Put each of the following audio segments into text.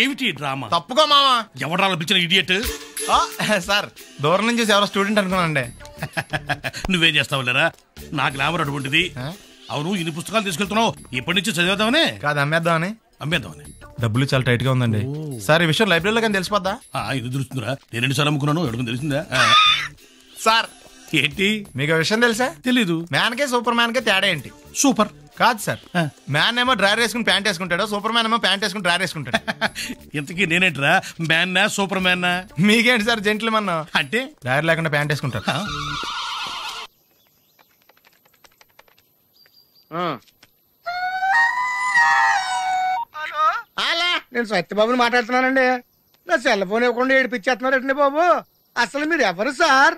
ఏమిటి డ్రామా? తప్పుకో మామా. ఎవరు పిలిచిన ఇడియట్? సార్ దూరం నుంచి ఎవరో స్టూడెంట్ అనుకున్నానండి. నువ్వేం చేస్తావు లేరా? నా గ్లామర్ అటువంటిది. అవును, ఇన్ని పుస్తకాలు తీసుకెళ్తున్నావు, ఇప్పటి నుంచి చదివేద్దామనే కాదు అమ్మేద్దామని. అమ్మేద్దామని. డబ్బులు చాలా టైట్ గా ఉందండి సార్. ఈ విషయం లైబ్రరీలో కానీ తెలిసిపోద్దా? ఇది తెలుస్తుందిరా, నేను 2 సార్లు అమ్ముకున్నాను. ఎడుకుని తెలిసిందా సార్? ఏంటి మీకు విషయం తెలుసా? తెలీదు. మ్యాన్ కే సూపర్ మ్యాన్ కే తేడా ఏంటి? సూపర్ కాదు సార్, మ్యాన్ ఏమో డ్రైవర్ వేసుకుని ప్యాంట్ వేసుకుంటాడు, సూపర్ మ్యాన్ ఏమో ప్యాంట్ వేసుకుని డ్రైవర్ వేసుకుంటాడు. ఇంతకీ నేనేంట్రా, మ్యాన్నా సూపర్ మ్యాన్నా? మీకేంటి సార్ జెంట్లు మన్నా? అంటే డ్రైవర్ లేకుండా ప్యాంట్ వేసుకుంటారు. నేను సత్యబాబుని మాట్లాడుతున్నానండి. నా సెల్ ఫోన్ ఇవ్వకుండా ఏడిపించేస్తున్నారండి బాబు. అసలు మీరు ఎవరు సార్?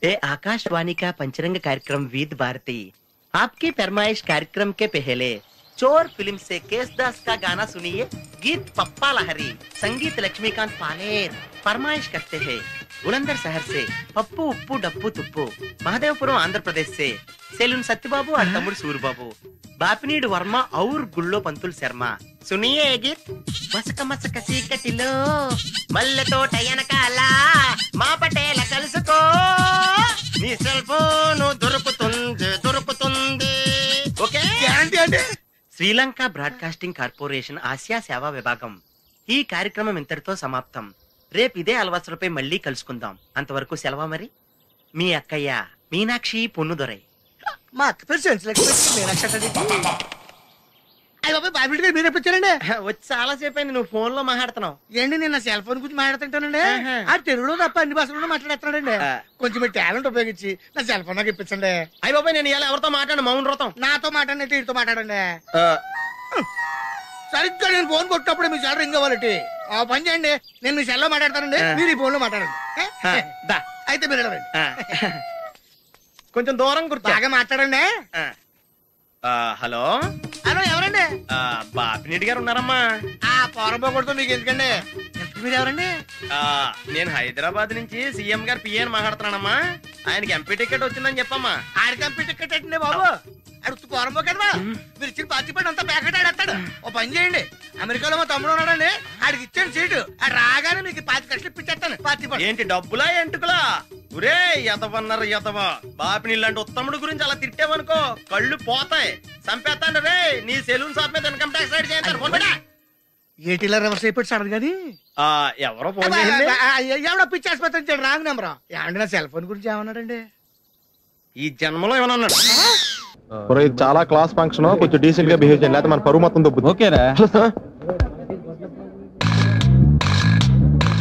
ए आकाशवाणी का पंचरंग कार्यक्रम विद भारती आपकी फरमाइश कार्यक्रम के पहले चोर फिल्म से केसदास का गाना सुनिए. गीत पप्पा लहरी, संगीत लक्ष्मीकांत पालेर. फरमाइश करते हैं बुलंदर शहर से पप्पू उप्पू डप्पू तुप्पू. महादेवपुरम आंध्र प्रदेश से सेलून सत्यबाबू और तमुड़ सूरबाबू. बापिनीड वर्मा और गुल्लो पंतुल शर्मा. सुनिए ये गीत. मसक मसक सीकटिलो मल्ले तोట ఎనకాల మా పటేల కలుసుకో నీ సెల్ ఫోన్ దొరుకుతుంది. Okay. Sri Lanka broadcasting corporation Asia సేవా విభాగం. ఈ కార్యక్రమం ఇంతటితో సమాప్తం. రేపు ఇదే అలవాసులపై మళ్ళీ కలుసుకుందాం. అంతవరకు సెలవా మరి. మీ అక్కయ్య మీనాక్షి పొన్నుదొరై. మా అక్క పేరు సెన్స్లెక్స్ మీనాక్షి. అయ్య బాబాయ్, బాబిడి గారు మీరు ఎప్పుడు వచ్చారండి? వచ్చి చాలా సేపు అయింది. నువ్వు ఫోన్ లో మాట్లాడుతున్నావు ఏంటి? నేను నా సెల్ ఫోన్ గురించి మాట్లాడుతుంటానండి. ఆ తెలుగులో తప్ప అన్ని భాషల్లో మాట్లాడేస్తున్నాడండి. కొంచెం మీ టాలెంట్ ఉపయోగించి నా సెల్ ఫోన్ నాకు ఇప్పించండి. అయ్య బాబాయ్, నేను ఇలా ఎవరితో మాట్లాడు? మౌన్ వ్రతం. నాతో మాట్లాడినట్టు వీటితో మాట్లాడండి. సరిగ్గా నేను ఫోన్ కొట్టినప్పుడు మీ సెల్ రింగ్ అవ్వాలంటే ఆ పని చేయండి. నేను మీ సెల్ లో మాట్లాడతానండి, మీరు ఈ ఫోన్ లో మాట్లాడండి. అయితే మీరు వెళ్ళండి. కొంచెం దూరం కూర్చో. బాగా మాట్లాడండి. హలో హలో, ఎవరండి? బాపినీటి గారు ఉన్నారమ్మా? ఆ పోరంపోకూడదు మీకు ఎందుకండి. మీరు ఎవరండి? నేను హైదరాబాద్ నుంచి సీఎం గారు పిఏ అని మాట్లాడుతున్నానమ్మా. ఆయనకి ఎంపీ టికెట్ వచ్చిందని చెప్పమ్మా. ఆడికి ఎంపీ టికెట్ అండి బాబు. అడుగుతూ పోరంపో కదవా, మీరు ఇచ్చిన పార్టీ పడి అంతా ప్యాకెట్ ఆడేస్తాడు. ఓ పని చేయండి, అమెరికాలో మా తమ్ముడు ఉన్నాడండి, ఆడికి ఇచ్చాను సీటు. ఆడు రాగానే మీకు 5 లక్షలు ఇప్పించేస్తాను పార్టీ పడి. ఏంటి డబ్బులా ఎంటుకులా? ఒరే ఎదవన్నారు ఎదవ. బాపిని ఇలాంటి ఉత్తముడు గురించి అలా తిట్టావనుకో కళ్ళు పోతాయి. చంపేస్తాను రే. నీ సెలూన్ షాప్ మీద ఇన్కమ్ ట్యాక్స్ రైడ్ చేస్తారు. ఏటీలో రివర్స్ అయిపోయి సడన్ గది ఎవరో ఫోన్ చేయండి. ఎవడో పిచ్చి ఆసుపత్రి ఇచ్చాడు, రాంగ్ నెంబర్. ఏమండి నా సెల్ ఫోన్ గురించి ఏమన్నాడండి? ఈ జన్మలో ఏమన్నా అన్నాడు? చాలా క్లాస్ ఫంక్షన్, కొంచెం డీసెంట్ గా బిహేవ్ చేయాలి, లేకపోతే మన పరువు మొత్తం దొబ్బుతుంది. ఓకేరా?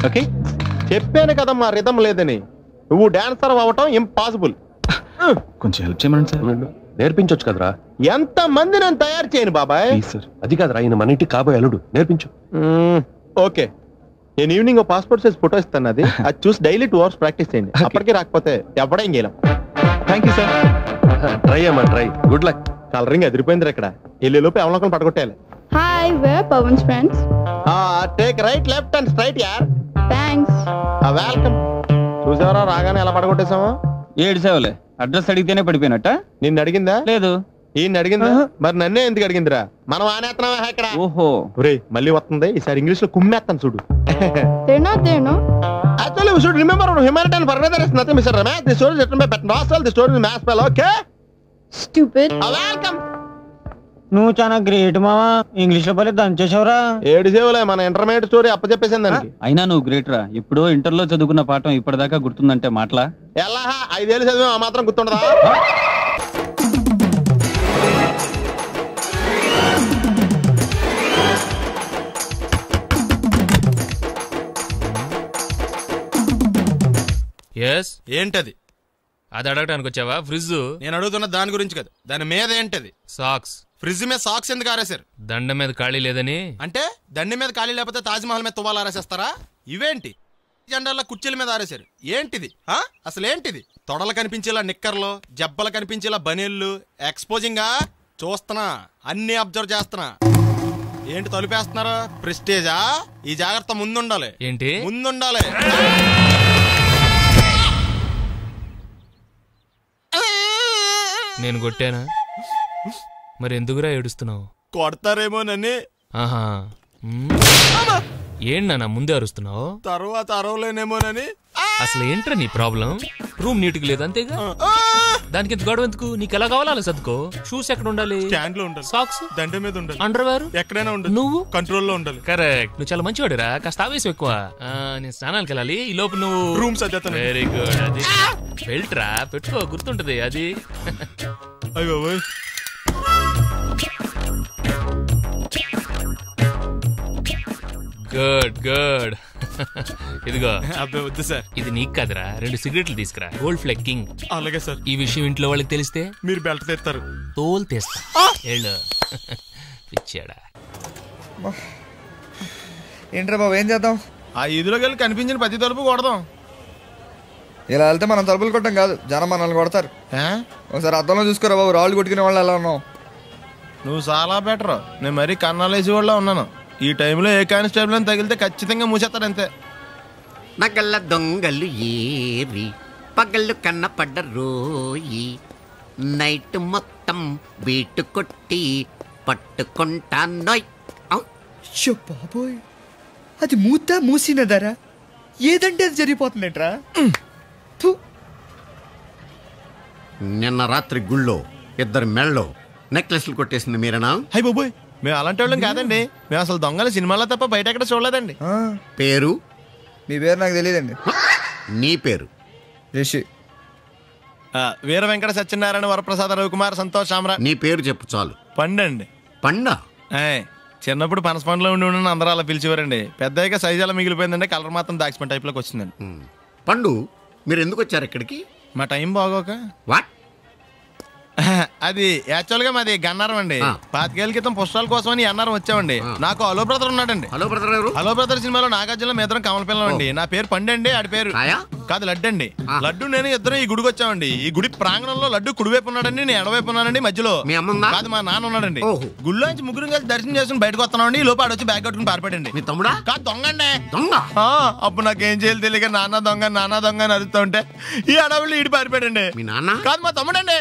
ఓకే, చెప్పాను కదమ్మా రిథం లేదని. నువ్వు డాన్సర్ అవ్వటం ఇంపాసిబుల్. కొంచెం హెల్ప్ చేయమని సార్. నేర్పించొచ్చు కదరా. ఎంత మంది నేను తయారు చేయను బాబాయ్. సార్ అది కాదురా, ఆయన మన ఇంటికి కాబోయే అల్లుడు, నేర్పించు. ఓకే, నేను ఈవినింగ్ పాస్పోర్ట్ సైజ్ ఫోటో ఇస్తాను. అది చూసి డైలీ 2 hours ప్రాక్టీస్ చేయండి. అప్పటికి రాకపోతే ఎవడేం చేయలేం. Thank you sir. ట్రై అమ్మా ట్రై. Good luck. కలరింగ్ అదిరిపోయింది ఇక్కడ. వెళ్ళేలోపు ఎవరినొకరు పడగొట్టాలి. Hi, we're Pawan's friends. Take right left and straight యార్. Thanks. వెల్కమ్. చూసావరా రాగానే ఎలా పడగొట్టేసామో. 7 సేవలే. అడ్రస్ అడిగితేనే పడిపోయినట్ట. నిన్ను అడిగిందా? లేదు. ఈయన అడిగిందా? మరి నన్నే ఎందుకు అడిగిందిరా? మనం ఆనేస్తున్నావా ఇక్కడ? ఓహో ఒరేయ్ మళ్ళీ వస్తుంది. ఈసారి ఇంగ్లీష్ లో కుమ్మేస్తాను చూడు. They're not there, no? Actually, we should remember humanitarian further is nothing, Mr. Ramesh. The story is written by Pat Nostril. The story is mass spell, okay? Stupid. Welcome. నువ్వు చాలా గ్రేట్ మావా. English లో పలే దంచేసావురా. 7 సేవలే మన intermediate story అప్పచెప్పేసింది దానికి. అయినా నువ్వు great రా. ఎప్పుడో ఇంటర్ లో చదువుకున్న పాఠం ఇప్పటిదాకా గుర్తుందంటే మాటలా? ఎలా 5 ఏళ్ళు చదివా ఆ మాత్రం గుర్తుండదా? ఏంటది? అది అడగడానికి వచ్చావా? ఫ్రిడ్జ్. నేను అడుగుతున్న దాని గురించి కదా, దాని మీద ఏంటది? సాక్స్. ఫ్రిడ్జ్ మీద సాక్స్ ఎందుకు ఆరేశారు? దండ మీద ఖాళీ లేదని. అంటే దండి మీద ఖాళీ లేకపోతే తాజ్మహల్ మీద తువ్వాలు ఆరేసేస్తారా? ఇవేంటి జెండాల కుర్చీల మీద ఆరేశారు? ఏంటిది అసలు ఏంటిది? తొడలు కనిపించేలా నిక్కర్లు, జబ్బలు కనిపించేలా బనీళ్ళు, ఎక్స్పోజింగ్ చూస్తున్నా, అన్ని అబ్జర్వ్ చేస్తున్నా. ఏంటి తలుపేస్తున్నారు? ప్రెస్టేజా? ఈ జాగ్రత్త ముందుండాలి. ఏంటి ముందుండాలి? నేను కొట్టానా? మరి ఎందుకురా ఏడుస్తున్నావు? కొడతారేమోనని ఆహా ఏంటన్నా ముందే అరుస్తున్నావు? తర్వాత అరవలేనేమోనని. అసలు ఏంట్రా నీ ప్రాబ్లం? రూమ్ నీట్గా లేదు అంతేగా, దానికి ఎంత గొడవ ఎందుకు? నీకు ఎలా కావాలో అలా సర్దుకో. షూస్ ఎక్కడ ఉండాలి? స్టాండ్ లో ఉండాలి. సాక్స్ దండ మీద ఉండాలి. అండర్వేర్ ఎక్కడైనా ఉండాలి. నువ్వు కంట్రోల్లో ఉండాలి. కరెక్ట్, నువ్వు చాలా మంచివాడురా. కాస్త ఆవేశం ఎక్కువ. నేను స్నానానికి వెళ్ళాలి, ఈ లోపు నువ్వు రూమ్ సర్దేస్తాను. Very good. అది బెల్ట్రా పెట్టుకో, గుర్తుంటది అది. అయ్యో గుడ్ గుడ్. ఇదిగో అబ్బాయి వద్దు సార్. ఇది నీకు కదరా, 2 సిగరెట్లు తీసుకురా. Gold Flake King. అలాగే సార్. ఈ విషయం ఇంట్లో వాళ్ళకి తెలిస్తే మీరు బెల్ట్ తెస్తారు. తోలు తీస్తా. వెళ్ళు. పిచ్చాడా. ఏంట్రా బాబు, ఏం చేద్దాం? ఆ ఈదులోకి వెళ్ళి కనిపించిన ప్రతి తలుపు కొడదాం. ఇలా వెళ్తే మనం తలుపులు కొట్టం కాదు, జనం మనల్ని కొడతారు. ఒకసారి అద్దంలో చూసుకోరా బాబు, రాళ్ళు కొట్టుకునే వాళ్ళు ఎలా ఉన్నావు? నువ్వు చాలా బెటర్. నేను మరీ కన్నాలేసి వాళ్ళ ఉన్నాను. ఈ టైంలో ఏ కానిస్టేబుల్ అని తగిలితే ఖచ్చితంగా మూసేస్తాడు అంతే. నగల దొంగలు ఏరి పగళ్ళు కన్నపడ్డ రోయి, నైట్ మొత్తం బీటు కొట్టి పట్టుకుంటానోయ్. బాబోయ్, అది మూసినదరా, ఏదంటే అది జరిగిపోతుందేంట్రా. నిన్న రాత్రి గుళ్ళో 2 మెళ్ళలో నెక్లెస్లు కొట్టేసింది మీరేనా? హై బాబోయ్, మేము అలాంటి వాళ్ళం కాదండి. మేము అసలు దొంగలు సినిమాలో తప్ప బయట ఎక్కడ చూడలేదండి. పేరు? మీ పేరు నాకు తెలియదండి. నీ పేరు? రిషి. వీర వెంకట సత్యనారాయణ వరప్రసాద రవికుమార్ సంతోష్ సామ్రా. నీ పేరు చెప్పు చాలు. పండండి. పండా? చిన్నప్పుడు పనస పండులో ఉండి అందరూ అలా పిలిచేవారండి. పెద్దగా సైజు అలా మిగిలిపోయిందండి, కలర్ మాత్రం దాక్సిపెన్ టైప్లోకి వచ్చిందండి. పండు, మీరు ఎందుకు వచ్చారు ఇక్కడికి? మా టైం బాగోక. వాట్? అది యాక్చువల్ గా మాది గన్నారం అండి. 25 ఏళ్ల క్రితం పుష్పాల కోసం అని అన్నారం వచ్చామండి. నాకు హలో బ్రదర్ ఉన్నాడండి. హలో బ్రదర్ ఎవరు? హలో బ్రదర్ సినిమాలో నాగార్జున మేదరం కమల పిల్లం అండి. నా పేరు పండండి, ఆడి పేరు కాదు లడ్డు అండి. లడ్డు నేను ఇద్దరం ఈ గుడికి వచ్చామండి. ఈ గుడి ప్రాంగణంలో లడ్డు కుడివైపు ఉన్నాడండి, నేను ఎడవైపు ఉన్నానండి. మధ్యలో కాదు మా నాన్న ఉన్నాడండి. గుళ్ళో నుంచి ముగ్గురు కలిసి దర్శనం చేసుకుని బయటకు వస్తున్నామండి. ఈ లోపు ఆడొచ్చి బ్యాగ్ కట్టుకుని పారిపోయాడండి. మీ తమ్ముడా? కాదు దొంగ అండి. దొంగ? అప్పుడు నాకేం చేయాలి తెలియక నాన్న దొంగ అని అరుస్తూ ఉంటే ఈ అడవులు ఈడి పారిపోయాడండి. మీ నాన్న? కాదు మా తమ్ముడండి.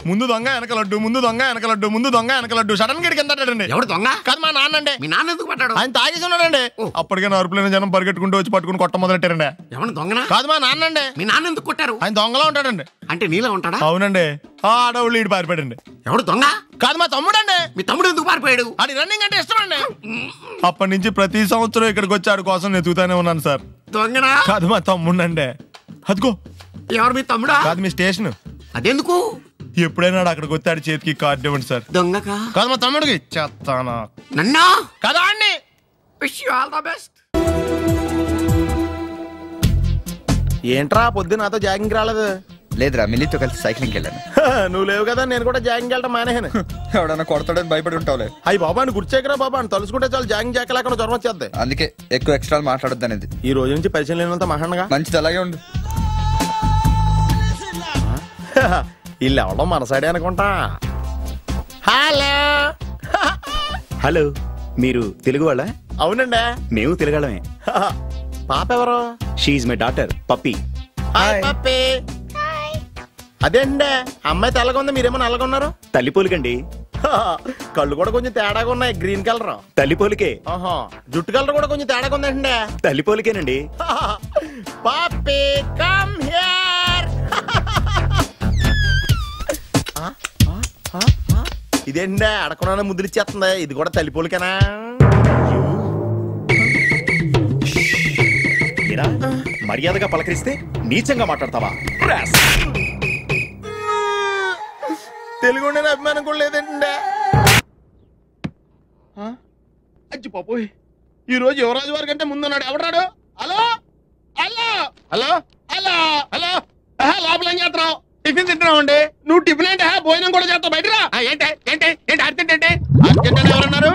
ముందు దొంగ వెనక లడ్డు, ముందు దొంగ వెనక లడ్డు, ముందు దొంగ వెనక లడ్డు. సడన్ గా కిందండి. ఎవరు దొంగ? కాదు మా నాన్న అండి. మీ నాన్న ఎందుకు పడ్డాడు? ఆయన తాగేసి ఉన్నాడండి. అప్పటికే అరుపులైన జనం పరిగెట్టుకుంటూ వచ్చి పట్టుకుని కొట్ట మొదలెట్టారండి. ఎవరు దొంగనా? కాదు మా నాన్న అండి. మీ నాన్న ఎందుకు కొట్టారు? ఆయన దొంగలా ఉంటాడండి. అంటే నీలా ఉంటాడా? అవునండి. ఆ అడవులు ఈడు పారిపోయాడండి. ఎవడు దొంగ? కాదు మా తమ్ముడండి. మీ తమ్ముడు ఎందుకు పారిపోయాడు? అది రన్నింగ్ అంటే ఇష్టం అండి. అప్పటి నుంచి ప్రతి సంవత్సరం ఇక్కడికి వచ్చి ఆడి కోసం నేను ఎదుగుతానే ఉన్నాను సార్. దొంగనా? కాదు మా తమ్ముడండి. అదిగో. ఎవరు మీ తమ్ముడా? కాదు మీ స్టేషన్. అదెందుకు? ఎప్పుడైనా అక్కడికి వచ్చాడు చేతికి కార్డు ఇవ్వండి సార్. దొంగకా? కాదు మా తమ్ముడికి. చెత్తానా? నన్నా? కదా అండి. Wish you all the best. ఏంట్రా పొద్దు నాతో జాగింగ్ రాలేదు? లేదురా, మిల్లితో కలిసి సైక్లింగ్ వెళ్ళాను. నువ్వు లేవు కదా, నేను కూడా జాగింగ్ వెళ్ళటం మానేహాను. ఎవడన్నా కొడతాడని భయపడి ఉంటావులే. అయ్యి బాబా అని గుర్చేకరా బాబా అని తలుసుకుంటే చాలు జాగింగ్ చేయలేకుండా జ్వరం వచ్చేద్ది. అందుకే ఎక్కువ ఎక్స్ట్రా మాట్లాడొద్దు అనేది. ఈ రోజు నుంచి పరిచయం లేనంత మహాన్గా మంచిది, అలాగే ఉండు. వీళ్ళు ఎవడో మన సైడే అనుకుంటా. హలో హలో, మీరు తెలుగు వాళ్ళ? అవునండి, మేము తెలుగాళ్ళమే. పాప ఎవరు? She's my daughter Pappi. Hi Pappi. అదేండి అమ్మాయి తెల్లగా ఉంది, మీరేమో నల్లగా ఉన్నారు. తల్లి పోలికండి. కళ్ళు కూడా కొంచెం తేడాగా ఉన్నాయి, గ్రీన్ కలర్. తల్లి పోలికే. జుట్టు కలర్ కూడా కొంచెం తేడాగా ఉందండి. తల్లి పోలికేనండి. పప్పి కమ్ హియర్. ఇదేంటే అడగకుండా ముద్రిచ్చేస్తుంది. ఇది కూడా తల్లి పోలికేనా? మర్యాదగా పలకరిస్తే నీచంగా మాట్లాడతావా? తెలుగు అభిమానం కూడా లేదండి. అచ్చి పాపోయ్, ఈ రోజు యువరాజు వారి కంటే ముందున్నాడు. ఎవడాడు? Hello hello hello hello hello లోపల ఏం చేస్తున్నావు? టిఫిన్ తింటున్నావు అండి. నువ్వు టిఫిన్ అంటే భోజనం కూడా చేస్తావు. బయటరా. ఏంటి ఏంటి ఏంటి అర్జెంట్ ఏంటి? అర్జెంట్ అంటే ఎవరన్నారు?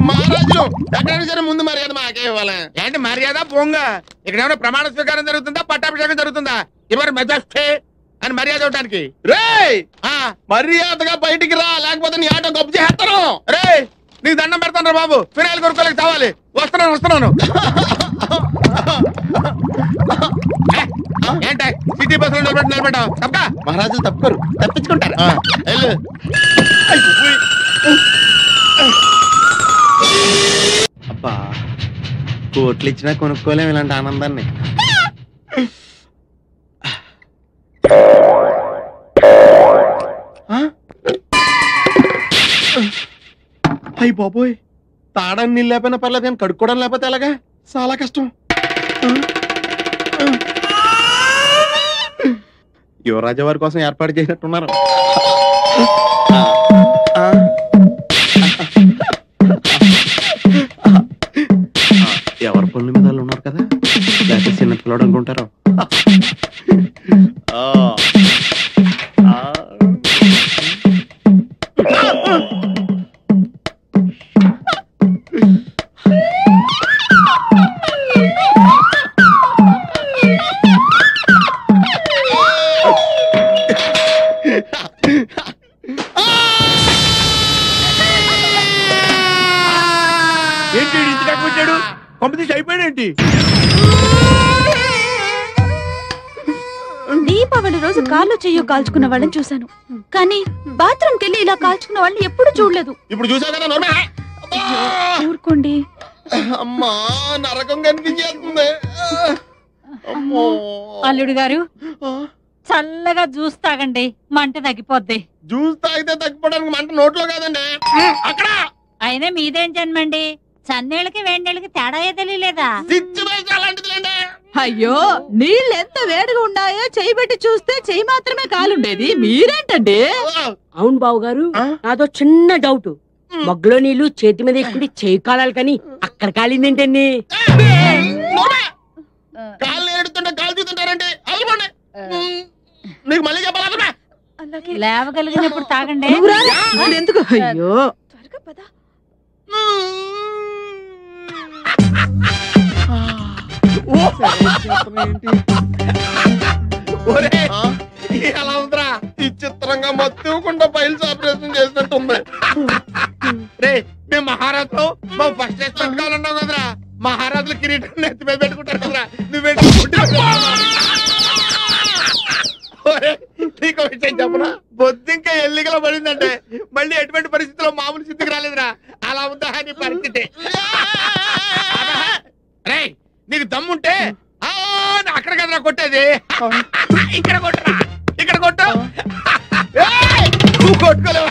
మహారాజులు ఎక్కడైనా సరే ముందు మర్యాద మాకే ఇవ్వాలి. ఏంటి మర్యాద? పోంగ ఇక్కడ ఏమైనా ప్రమాణ స్వీకారం జరుగుతుందా, పట్టాభిషేకం జరుగుతుందా? ఎవరు మెజాస్టే అని మర్యాద ఇవ్వడానికి. రే మర్యాదగా బయటికి రా, లేకపోతే నీ ఆటో గొప్ప చేస్తాను. రే నీకు దండం పెడతాను రా బాబు. ఫినాయిల్ కొనుక్కోలేక కావాలి. వస్తున్నాను. ఏంట సిటీ బస్సులో నిలబెట్టావు? తప్ప మహారాజులు తప్పుకోరు, తప్పించుకుంటారు. అబ్బా కోట్లు ఇచ్చినా కొనుక్కోలేం ఇలాంటి ఆనందాన్ని. అయ్యి బాబోయ్, తాడానికి నీళ్ళు లేకపోయినా పర్లేదు కానీ కడుక్కోవడం లేకపోతే ఎలాగా? చాలా కష్టం. యువరాజా వారి కోసం ఏర్పాటు చేసినట్టున్నారు. ఎవరి పనుల మీద వాళ్ళు ఉన్నారు కదా, లేకపోతే చిన్న పిల్లడు అనుకుంటారు. ఏంటి ఇంత దాకా వచ్చాడు? కాంపిటీషన్ అయిపోయాడేంటి? దీపావళి రోజు కాళ్ళు చెయ్యో కాల్చుకున్న వాళ్ళని చూశాను, కానీ బాత్రూమ్కి వెళ్ళి ఇలా కాల్చుకున్న వాళ్ళని ఎప్పుడు చూడలేదు. ఇప్పుడు చూసావు కదా నోర్మే. ఊరుకోండి. అమ్మా నరకం కనిపించేస్తుంది. అల్లుడు గారు చల్లగా జ్యూస్ తాగండి, మంట తగ్గిపోద్ది. జ్యూస్ తాగితే తగ్గిపోవడానికి మంట నోట్లో కాదండి అక్కడ. అయినా మీదేం జన్మండి, చన్నీళ్ళకి వేడినీళ్ళకి తేడా తెలియలేదా? అయ్యో నీళ్ళు ఎంత వేడిగా ఉన్నాయో చెయ్యి పెట్టి చూస్తే చెయ్యి మాత్రమే కాలుండేది, మీరేంటండి? అవును బావు గారు, నాదో చిన్న డౌట్. మగ్గులో నీళ్లు చేతి మీద ఎక్కుండి చేయి కాలాలి కానీ అక్కడ కాలిందేంటండి? కాళ్ళు ఏడుతుంటే కాలు చూస్తుంటారండి. నీకు మళ్ళీ చెప్పాలా? లేవగలిగినప్పుడు తాగండి. ఎందుకు? అయ్యో ఎలా ఉందిరా? ఈ చిత్రంగా మత్తుకుండా ఫైల్స్ ఆపరేషన్ చేసినట్టుంది. రే మేము మహారాజులు, మా ఫస్ట్ ఎక్స్పెక్ట్ కావాలన్నావు కదరా. మహారాజులు కిరీటం నెత్తి మీద పెట్టుకుంటారు కదరా. నువ్వేంటి నీకు విషయం చెప్పనా? బొద్దింకా ఎల్లికలో పడిందంటే మళ్ళీ ఎటువంటి పరిస్థితిలో మామూలు స్థితికి రాలేదురా. అలా ఉందా నీ పరిస్థితి? రే నీకు దమ్ముంటే అక్కడ కదరా కొట్టేది, ఇక్కడ కొట్టరా, ఇక్కడ కొట్టు. నువ్వు కొట్టుకోలేవు,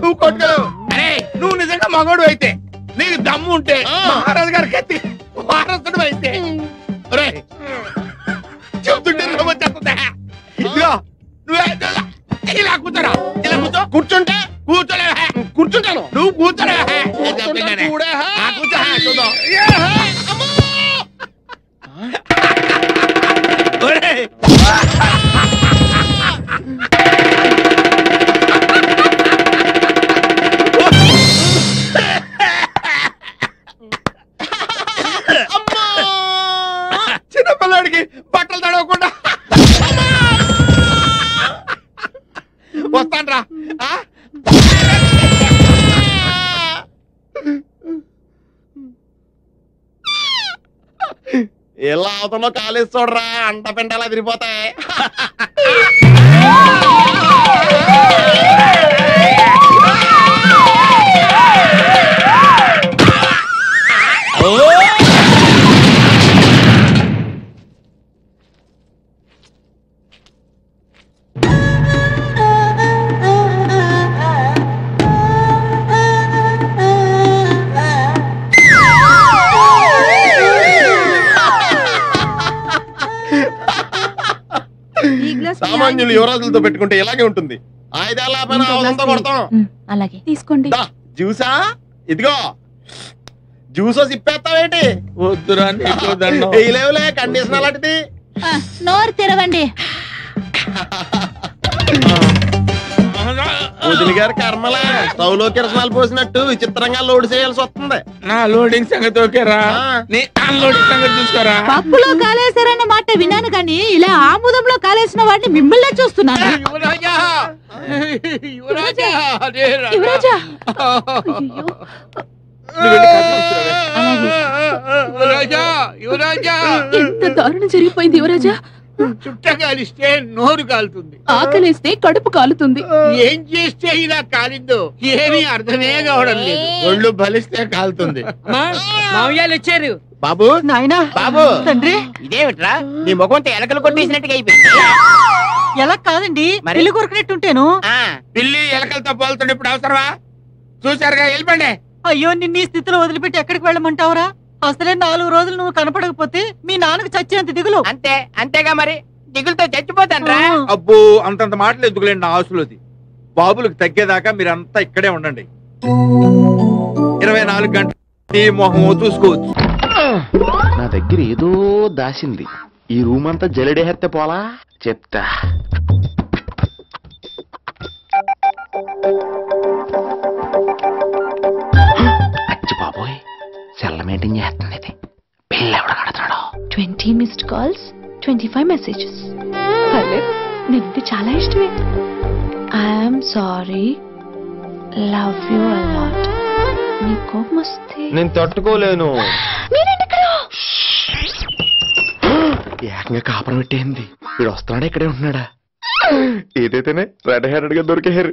నువ్వు కొట్టుకోలేవు. అరే నువ్వు నిజంగా మగోడు అయితే, నీకు దమ్ము ఉంటే మహారాజు గారి కత్తి వారసుడు అయితే చెప్తుంటే వచ్చేస్తుందా? ఇదిగో నువ్వే ఇలా కూర్చోరా, ఇలా కూర్చో. కూర్చుంటే కూర్చోలేవా? కూర్చుంటాను. నువ్వు కూర్చోలేవా? కూర్చో చూద్దాం. చిన్నపిల్లడికి బట్టలు తడవకుండా వస్తాన్రా. ఎలా అవుతుందో కాలేజ్ చూడరా, అంట పెంటలా తిరిగిపోతాయి. సామాన్యులు యువరాజులతో పెట్టుకుంటే ఇలాగే ఉంటుంది. ఆయుధాలతో కొడతాం. అలాగే తీసుకోండి. జ్యూసా? ఇదిగో జ్యూసో సిప్పేస్తావేంటి? వద్దురా లేవులే, కండిషన్ అలాంటిది. నోరు తెరవండి. వదిలి గారి కర్మలా స్టవ్లో కిరసనాలు పోసినట్టు విచిత్రంగా లోడ్ చేయాల్సి వస్తుంది. నా లోడింగ్ సంగతి ఓకేరా, నీ అన్లోడింగ్ సంగతి చూసుకోరా. పప్పులో కాలేశారన్న మాట విన్నాను కానీ ఇలా ఆముదంలో కాలేసిన వాడిని మిమ్మల్నే చూస్తున్నాను. యువరాజా, యువరాజా, యువరాజా యువరాజా, యువరాజా. ఎంత దారుణం జరిగిపోయింది యువరాజా. చుట్ట కాలిస్తే నోరు కాలుతుంది, ఆకలిస్తే కడుపు కాలుతుంది. ఏం చేస్తే ఇలా కాలిందో ఏమీ అర్థమే కావడం లేదు. ఒళ్ళు బలిస్తే కాలుతుంది. మామయ్యాలు వచ్చారు. బాబు నాయనా బాబు తండ్రి ఇదేమిట్రా నీ ముఖంతో ఎలకలు కొట్టేసినట్టుగా అయిపోయింది. ఎలా కాదండి పెళ్లి కొరకనట్టుంటేను. పిల్లి ఎలకలతో పోలుతుండే ఇప్పుడు అవసరమా? చూసారుగా, వెళ్ళిపోండి. అయ్యో నిన్ను ఈ స్థితిలో వదిలిపెట్టి ఎక్కడికి వెళ్ళమంటావురా? అసలే 4 రోజులు నువ్వు కనపడకపోతే మీ నాన్నకు చచ్చేంత దిగులు. అంతేగా మరి, దిగులతో చచ్చిపోతాను. అబ్బో అంతంత మాటలు ఎందుకులేండి నా ఆస్తులది. బాబులకు తగ్గేదాకా మీరంతా ఇక్కడే ఉండండి. 24 గంటలు నీ మొహం చూసుకోవచ్చు. నా దగ్గర ఏదో దాసింది. ఈ రూమ్ అంతా జలడేహెత్తే పోలా చెప్తా. అచ్చి బాబోయ్, సెల్ల మీటింగ్ చేస్తుంది ఇది. పిల్ల ఎవడ కడతాడో. 20 మిస్డ్ కాల్స్, 25 మెసేజెస్. పర్లేదు, నీకు చాలా ఇష్టమే. I'm sorry, love you a lot. నీ కోపం వస్తే నేను తట్టుకోలేను. ఏకంగా కాపురం పెట్టేయింది. వీడు వస్తున్నాడా ఇక్కడే ఉంటున్నాడా? ఏదైతేనే రెడ్ హెయిర్డ్ గా దొరికేహారు.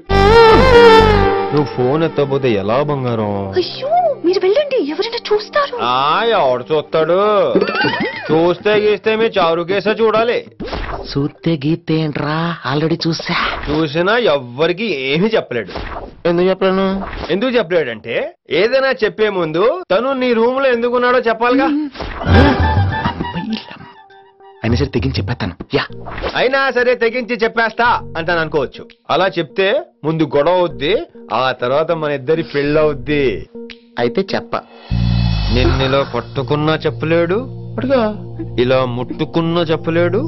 నువ్వు ఫోన్ ఎత్తకపోతే ఎలా బంగారం? అయ్యో మీరు వెళ్ళండి, ఎవరైనా చూస్తారు. ఎవడు చూస్తాడు? చూస్తే గీస్తే మీ చారు కేసే చూడాలి. చూస్తే గీతే ఏంట్రా, ఆల్రెడీ చూసినా ఎవ్వరికి ఏమీ చెప్పలేడు. ఎందుకు చెప్పలేడంటే ఏదైనా చెప్పే ముందు తను నీ రూమ్ లో ఎందుకున్నాడో చెప్పాలిగా. అయినా సరే తెగించి చెప్పేస్తాను. అయినా సరే తెగించి చెప్పేస్తా అంటాను అనుకోవచ్చు. అలా చెప్తే ముందు గొడవ అవుద్ది, ఆ తర్వాత మన ఇద్దరి పెళ్ళవుద్ది. అయితే చెప్ప. నిన్నిలా పట్టుకున్నా చెప్పలేడు, ఇలా ముట్టుకున్నా చెప్పలేడు,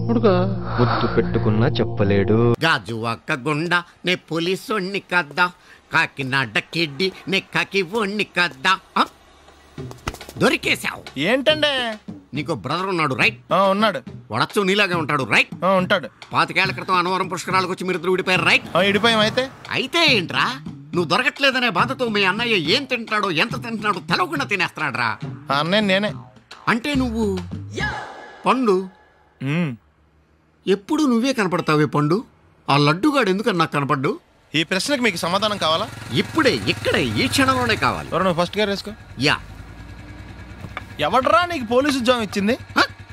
ముద్దు పెట్టుకున్నా చెప్పలేడు. గాజు ఒక్క గుండా నే పోలీసోణ్ణి కద్దా, కాకినాడ కిడ్డి నే కాకి ఓణ్ణి కద్దా. దొరికేశావు. ఏంటంటే నీకు బ్రదర్ ఉన్నాడు రైట్? ఉన్నాడు. వడచ్చు నీలాగే ఉంటాడు రైట్? ఉంటాడు. 25 ఏళ్ల క్రితం అన్నవరం పుష్కరాలకు వచ్చి మీరిద్దరు విడిపోయారు రైట్? విడిపోయాం. అయితే ఏంట్రా, నువ్వు దొరకట్లేదనే బాధతో మీ అన్నయ్య ఏం తింటాడో ఎంత తింటున్నాడో తెలవకుండా తినేస్తాడ్రా. అన్నయ్య నేనే. అంటే నువ్వు పండు ఎప్పుడు నువ్వే కనపడతావే పండు. ఆ లడ్డుగాడు ఎందుకని నాకు కనపడ్డు? ఈ ప్రశ్నకు మీకు సమాధానం కావాలా? ఇప్పుడే ఇక్కడే ఈ క్షణంలోనే కావాలి. నువ్వు ఫస్ట్ గా వేసుకో. యా. ఎవడ్రా నీకు పోలీసు ఉద్యోగం ఇచ్చింది?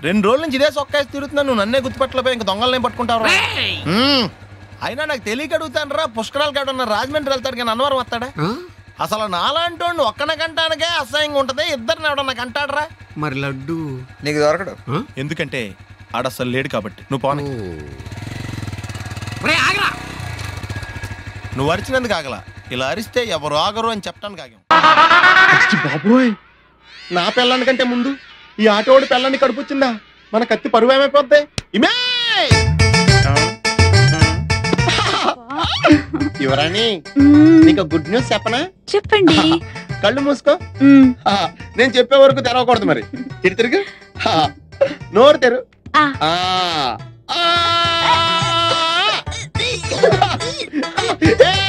2 రోజుల నుంచి ఇదే సొక్కాసి తిరుగుతున్నా, నువ్వు నన్నే గుర్తుపట్టలేపోయి ఇంక దొంగలనే పట్టుకుంటావు. అయినా నాకు తెలియక అడుగుతాను రా, పుష్కరాలు కాడున్న రాజమండ్రి వెళ్తాడు కానీ అన్నవరం వస్తాడా? అసలు నాలాంటి వాడిని ఒక్కన కంటానికే అసహ్యంగా ఉంటది, ఇద్దరిని ఎవడన్నా కంటాడరా? మరి లడ్డు నీకు దొరకడు. ఎందుకంటే ఆడ అసలు లేడు కాబట్టి. నువ్వు పోనీ. నువ్వు అరిచినందుకు ఆగలా, ఇలా అరిస్తే ఎవరు ఆగరు అని చెప్పడానికి ఆగాం. బాబోయ్, నా పిల్లని కంటే ముందు ఈ ఆటోడు పిల్లని కడుపుచ్చిందా? మన కత్తి పరువు ఏమైపోద్ది? ఇమే యువరాణి, నీకు గుడ్ న్యూస్ చెప్పనా? చెప్పండి. కళ్ళు మూసుకో. నేను చెప్పే వరకు తెరవకూడదు. మరి తిరుగు, నోరు తెరు.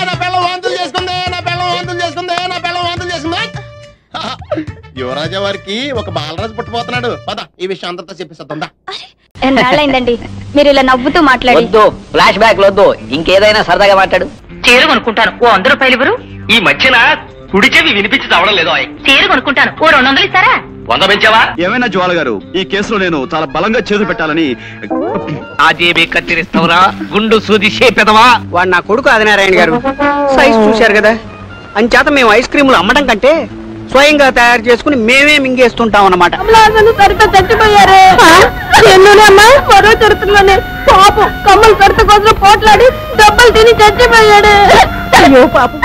నా పిల్ల వాంతులు చేసుకుందే, నా పిల్ల వాంతులు చేసుకుందే, నా పిల్ల వాంతులు చేసుకుందా? యువరాజా వారికి ఒక బాలరాజు పుట్టబోతున్నాడు. పద ఈ విషయం అంతా చెప్పేస్తుందా? ఎన్నాళ్ళైందండి మీరు ఇలా నవ్వుతూ మాట్లాడి? వద్దు, ఫ్లాష్ బ్యాక్ వద్దు, ఇంకేదైనా సరదాగా మాట్లాడు. చీర కొనుక్కుంటాను, ఓ 100 రూపాయలు ఇవ్వరు? ఈ మధ్యన కుడి చెవి వినిపించి చావడం లేదు. చీర కొనుక్కుంటాను, ఓ 200 ఇస్తారా? 100 పెంచావా? ఏమైనా జ్వాల గారు, ఈ కేసులో నేను చాలా బలంగా చేతులు పెట్టాలని. అదేబే కత్తిరిస్తావురా, గుండు సూది చేపెదవా? వాడు నా కొడుకు ఆదినారాయణ గారు. సైజ్ చూశారు కదా, అంచేత మేము ఐస్ క్రీములు అమ్మడం కంటే స్వయంగా తయారు చేసుకుని మేమే మింగేస్తుంటాం అన్నమాట. పాపం కమ్మలు కడత కోసం పోట్లాడి దెబ్బలు తిని చచ్చిపోయాడు. అయ్యో పాపం.